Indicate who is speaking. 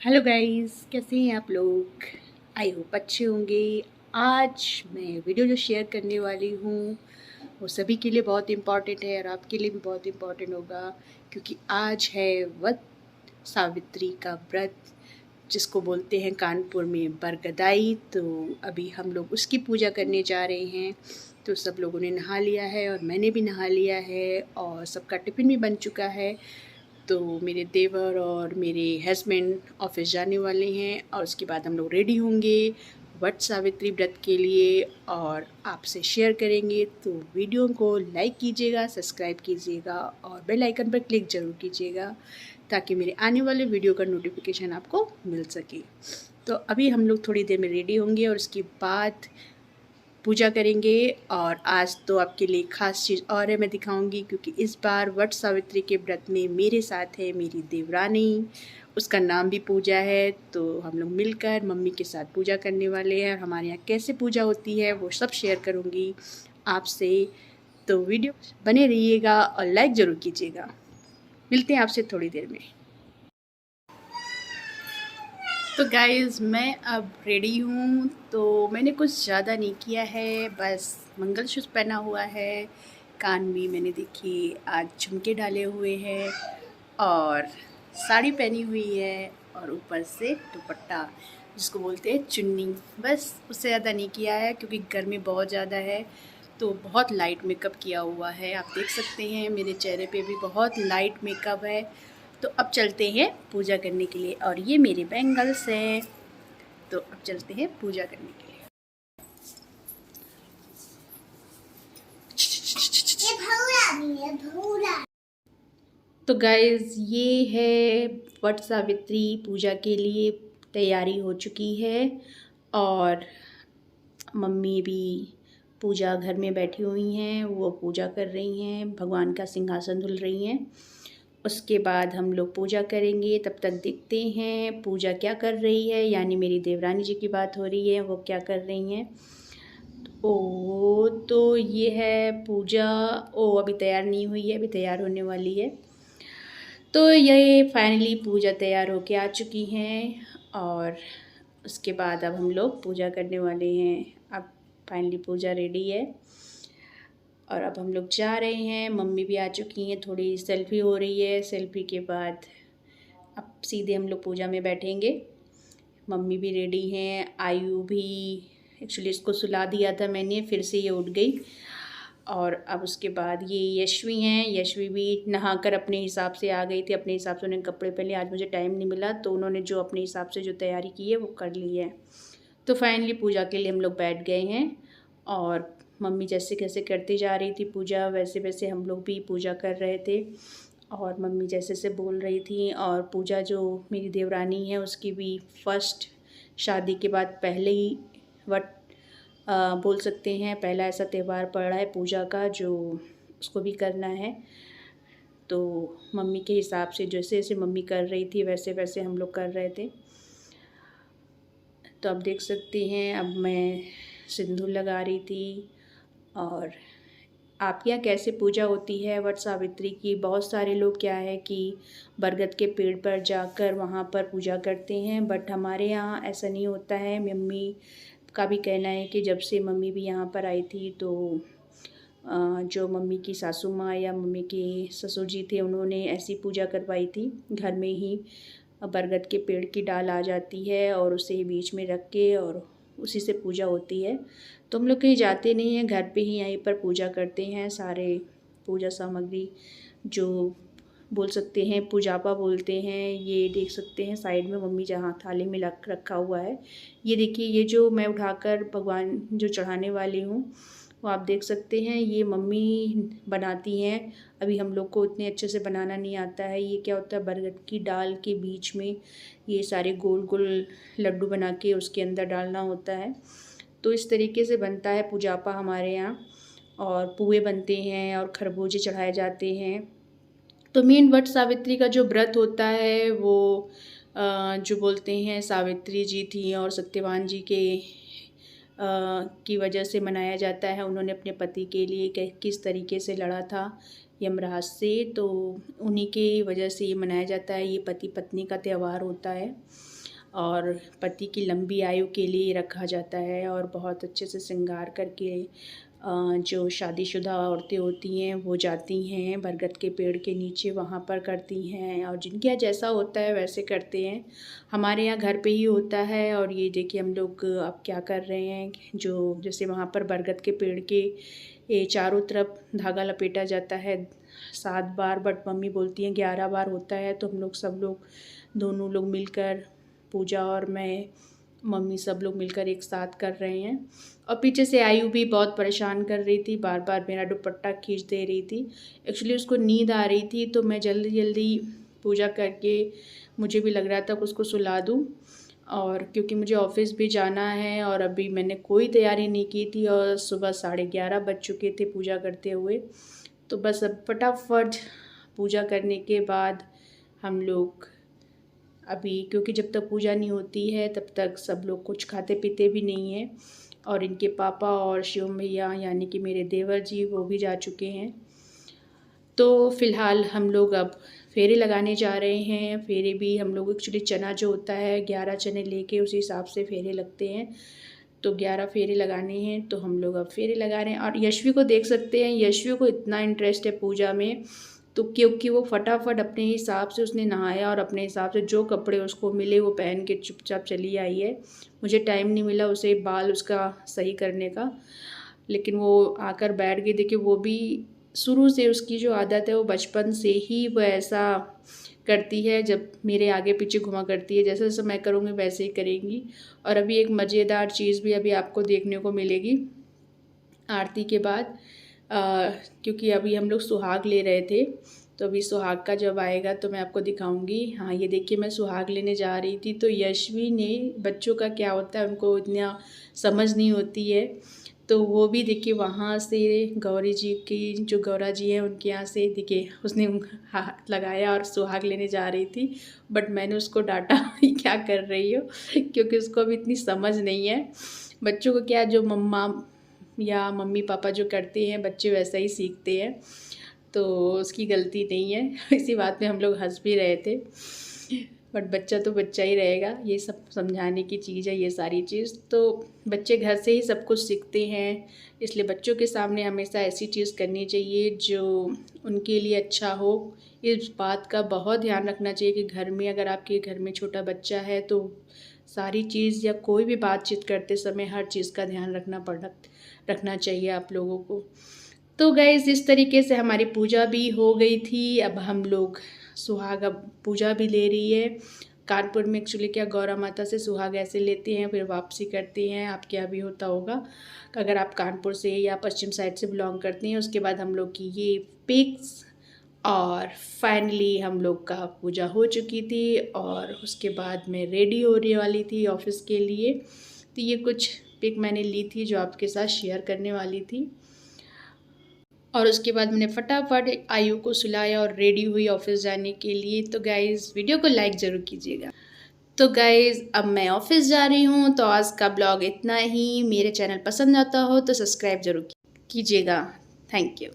Speaker 1: Hello guys, कैसे हैं आप लोग। आई होप अच्छे होंगे। आज मैं वीडियो जो शेयर करने वाली हूँ वो सभी के लिए बहुत इम्पॉर्टेंट है और आपके लिए भी बहुत इम्पॉर्टेंट होगा, क्योंकि आज है वट सावित्री का व्रत, जिसको बोलते हैं कानपुर में बरगदाई। तो अभी हम लोग उसकी पूजा करने जा रहे हैं। तो सब लोगों ने नहा लिया है और मैंने भी नहा लिया है और सबका टिफ़िन भी बन चुका है। तो मेरे देवर और मेरे हस्बैंड ऑफिस जाने वाले हैं और उसके बाद हम लोग रेडी होंगे वट सावित्री व्रत के लिए और आपसे शेयर करेंगे। तो वीडियो को लाइक कीजिएगा, सब्सक्राइब कीजिएगा और बेल आइकन पर क्लिक ज़रूर कीजिएगा, ताकि मेरे आने वाले वीडियो का नोटिफिकेशन आपको मिल सके। तो अभी हम लोग थोड़ी देर में रेडी होंगे और उसके बाद पूजा करेंगे। और आज तो आपके लिए ख़ास चीज़ और है, मैं दिखाऊंगी, क्योंकि इस बार वट सावित्री के व्रत में मेरे साथ है मेरी देवरानी, उसका नाम भी पूजा है। तो हम लोग मिलकर मम्मी के साथ पूजा करने वाले हैं और हमारे यहाँ कैसे पूजा होती है वो सब शेयर करूँगी आपसे। तो वीडियो बने रहिएगा और लाइक ज़रूर कीजिएगा। मिलते हैं आपसे थोड़ी देर में। तो गाइज़, मैं अब रेडी हूँ। तो मैंने कुछ ज़्यादा नहीं किया है, बस मंगलसूत्र पहना हुआ है, कान में मैंने देखिए आज झुमके डाले हुए हैं और साड़ी पहनी हुई है और ऊपर से दुपट्टा, जिसको बोलते हैं चुन्नी। बस उससे ज़्यादा नहीं किया है, क्योंकि गर्मी बहुत ज़्यादा है। तो बहुत लाइट मेकअप किया हुआ है, आप देख सकते हैं मेरे चेहरे पे भी बहुत लाइट मेकअप है। तो अब चलते हैं पूजा करने के लिए। और ये मेरे बैंगल्स हैं। तो अब चलते हैं पूजा करने के लिए। तो गाइज़, ये है वट सावित्री पूजा के लिए तैयारी हो चुकी है और मम्मी भी पूजा घर में बैठी हुई हैं, वो पूजा कर रही हैं, भगवान का सिंहासन धुल रही हैं। उसके बाद हम लोग पूजा करेंगे। तब तक देखते हैं पूजा क्या कर रही है, यानी मेरी देवरानी जी की बात हो रही है, वो क्या कर रही हैं। ओ तो ये है पूजा। ओ अभी तैयार नहीं हुई है, अभी तैयार होने वाली है। तो ये फाइनली पूजा तैयार होके आ चुकी हैं और उसके बाद अब हम लोग पूजा करने वाले हैं। अब फाइनली पूजा रेडी है और अब हम लोग जा रहे हैं। मम्मी भी आ चुकी हैं, थोड़ी सेल्फ़ी हो रही है। सेल्फ़ी के बाद अब सीधे हम लोग पूजा में बैठेंगे। मम्मी भी रेडी हैं, आयु भी, एक्चुअली इसको सुला दिया था मैंने, फिर से ये उठ गई। और अब उसके बाद ये यशवी हैं, यशवी भी नहाकर अपने हिसाब से आ गई थी, अपने हिसाब से उन्होंने कपड़े पहने। आज मुझे टाइम नहीं मिला, तो उन्होंने जो अपने हिसाब से जो तैयारी की है वो कर ली है। तो फाइनली पूजा के लिए हम लोग बैठ गए हैं और मम्मी जैसे कैसे करती जा रही थी पूजा, वैसे वैसे हम लोग भी पूजा कर रहे थे और मम्मी जैसे से बोल रही थी। और पूजा जो मेरी देवरानी है उसकी भी फर्स्ट शादी के बाद पहले ही वट बोल सकते हैं, पहला ऐसा त्यौहार पड़ रहा है पूजा का जो उसको भी करना है। तो मम्मी के हिसाब से जैसे जैसे मम्मी कर रही थी वैसे वैसे हम लोग कर रहे थे। तो अब देख सकते हैं, अब मैं सिंदूर लगा रही थी। और आपके यहाँ कैसे पूजा होती है वट सावित्री की? बहुत सारे लोग क्या है कि बरगद के पेड़ पर जाकर वहाँ पर पूजा करते हैं, बट हमारे यहाँ ऐसा नहीं होता है। मम्मी का भी कहना है कि जब से मम्मी भी यहाँ पर आई थी तो जो मम्मी की सासू माँ या मम्मी के ससुर जी थे, उन्होंने ऐसी पूजा करवाई थी। घर में ही बरगद के पेड़ की डाल आ जाती है और उसे बीच में रख के और उसी से पूजा होती है। तो हम लोग कहीं जाते नहीं हैं, घर पे ही यहीं पर पूजा करते हैं। सारे पूजा सामग्री जो बोल सकते हैं पूजापा बोलते हैं, ये देख सकते हैं साइड में मम्मी जहाँ थाली में रखा हुआ है। ये देखिए, ये जो मैं उठाकर भगवान जो चढ़ाने वाली हूँ वो आप देख सकते हैं, ये मम्मी बनाती हैं। अभी हम लोग को इतने अच्छे से बनाना नहीं आता है। ये क्या होता है, बरगद की डाल के बीच में ये सारे गोल गोल लड्डू बना के उसके अंदर डालना होता है। तो इस तरीके से बनता है पूजापा हमारे यहाँ। और पुए बनते हैं और खरबूजे चढ़ाए जाते हैं। तो मेन वट सावित्री का जो व्रत होता है वो जो बोलते हैं सावित्री जी थी और सत्यवान जी के की वजह से मनाया जाता है। उन्होंने अपने पति के लिए किस तरीके से लड़ा था यमराज से, तो उन्हीं की वजह से ये मनाया जाता है। ये पति पत्नी का त्यौहार होता है। और पति की लंबी आयु के लिए रखा जाता है। और बहुत अच्छे से श्रृंगार करके जो शादीशुदा औरतें होती हैं वो जाती हैं बरगद के पेड़ के नीचे, वहाँ पर करती हैं, और जिनके यहाँ जैसा होता है वैसे करते हैं। हमारे यहाँ घर पे ही होता है। और ये देखिए हम लोग अब क्या कर रहे हैं, जो जैसे वहाँ पर बरगद के पेड़ के चारों तरफ धागा लपेटा जाता है 7 बार, बट मम्मी बोलती हैं 11 बार होता है। तो हम लोग सब लोग दोनों लोग मिलकर, पूजा और मैं, मम्मी सब लोग मिलकर एक साथ कर रहे हैं। और पीछे से आयु भी बहुत परेशान कर रही थी, बार बार मेरा दुपट्टा खींच दे रही थी। एक्चुअली उसको नींद आ रही थी, तो मैं जल्दी जल्दी पूजा करके, मुझे भी लग रहा था कि उसको सुला दूँ, और क्योंकि मुझे ऑफिस भी जाना है और अभी मैंने कोई तैयारी नहीं की थी और सुबह 11:30 बज चुके थे पूजा करते हुए। तो बस अब फटाफट पूजा करने के बाद हम लोग अभी, क्योंकि जब तक पूजा नहीं होती है तब तक सब लोग कुछ खाते पीते भी नहीं हैं। और इनके पापा और शिवम भैया यानी कि मेरे देवर जी वो भी जा चुके हैं। तो फ़िलहाल हम लोग अब फेरे लगाने जा रहे हैं। फेरे भी हम लोग एक्चुअली चना जो होता है 11 चने लेके उसी हिसाब से फेरे लगते हैं। तो 11 फेरे लगाने हैं, तो हम लोग अब फेरे लगा रहे हैं। और यशवी को देख सकते हैं, यशवी को इतना इंटरेस्ट है पूजा में, तो क्योंकि वो फटाफट अपने हिसाब से उसने नहाया और अपने हिसाब से जो कपड़े उसको मिले वो पहन के चुपचाप चली आई है। मुझे टाइम नहीं मिला उसे बाल उसका सही करने का, लेकिन वो आकर बैठ गई। देखिए वो भी शुरू से उसकी जो आदत है वो बचपन से ही वो ऐसा करती है, जब मेरे आगे पीछे घुमा करती है, जैसे जैसे मैं करूँगी वैसे ही करेंगी। और अभी एक मज़ेदार चीज़ भी अभी आपको देखने को मिलेगी आरती के बाद, क्योंकि अभी हम लोग सुहाग ले रहे थे, तो अभी सुहाग का जब आएगा तो मैं आपको दिखाऊंगी। हाँ ये देखिए मैं सुहाग लेने जा रही थी, तो यशवी ने, बच्चों का क्या होता है उनको इतना समझ नहीं होती है, तो वो भी देखिए वहाँ से गौरी जी की, जो गौरा जी हैं उनके यहाँ से देखिए उसने हाथ लगाया और सुहाग लेने जा रही थी। बट मैंने उसको डांटा क्या कर रही हो, क्योंकि उसको अभी इतनी समझ नहीं है। बच्चों को क्या, जो मम्मा या मम्मी पापा जो करते हैं बच्चे वैसा ही सीखते हैं, तो उसकी गलती नहीं है। इसी बात में हम लोग हंस भी रहे थे, बट बच्चा तो बच्चा ही रहेगा, ये सब समझाने की चीज़ है ये सारी चीज़। तो बच्चे घर से ही सब कुछ सीखते हैं, इसलिए बच्चों के सामने हमेशा ऐसी चीज़ करनी चाहिए जो उनके लिए अच्छा हो। इस बात का बहुत ध्यान रखना चाहिए कि घर में, अगर आपके घर में छोटा बच्चा है तो सारी चीज़ या कोई भी बातचीत करते समय हर चीज़ का ध्यान रखना चाहिए आप लोगों को। तो गाइज़ इस तरीके से हमारी पूजा भी हो गई थी। अब हम लोग सुहाग, अब पूजा भी ले रही है। कानपुर में एक्चुअली क्या गौरा माता से सुहाग ऐसे लेते हैं फिर वापसी करते हैं, आपके यहाँ भी होता होगा अगर आप कानपुर से या पश्चिम साइड से बिलोंग करते हैं। उसके बाद हम लोग की ये पिक्स, और फाइनली हम लोग का पूजा हो चुकी थी और उसके बाद मैं रेडी होने वाली थी ऑफिस के लिए। तो ये कुछ पिक मैंने ली थी जो आपके साथ शेयर करने वाली थी। और उसके बाद मैंने फटाफट आयु को सुलाया और रेडी हुई ऑफिस जाने के लिए। तो गाइज़ वीडियो को लाइक ज़रूर कीजिएगा। तो गाइज़ अब मैं ऑफिस जा रही हूँ, तो आज का ब्लॉग इतना ही। मेरे चैनल पसंद आता हो तो सब्सक्राइब ज़रूर कीजिएगा। Thank you.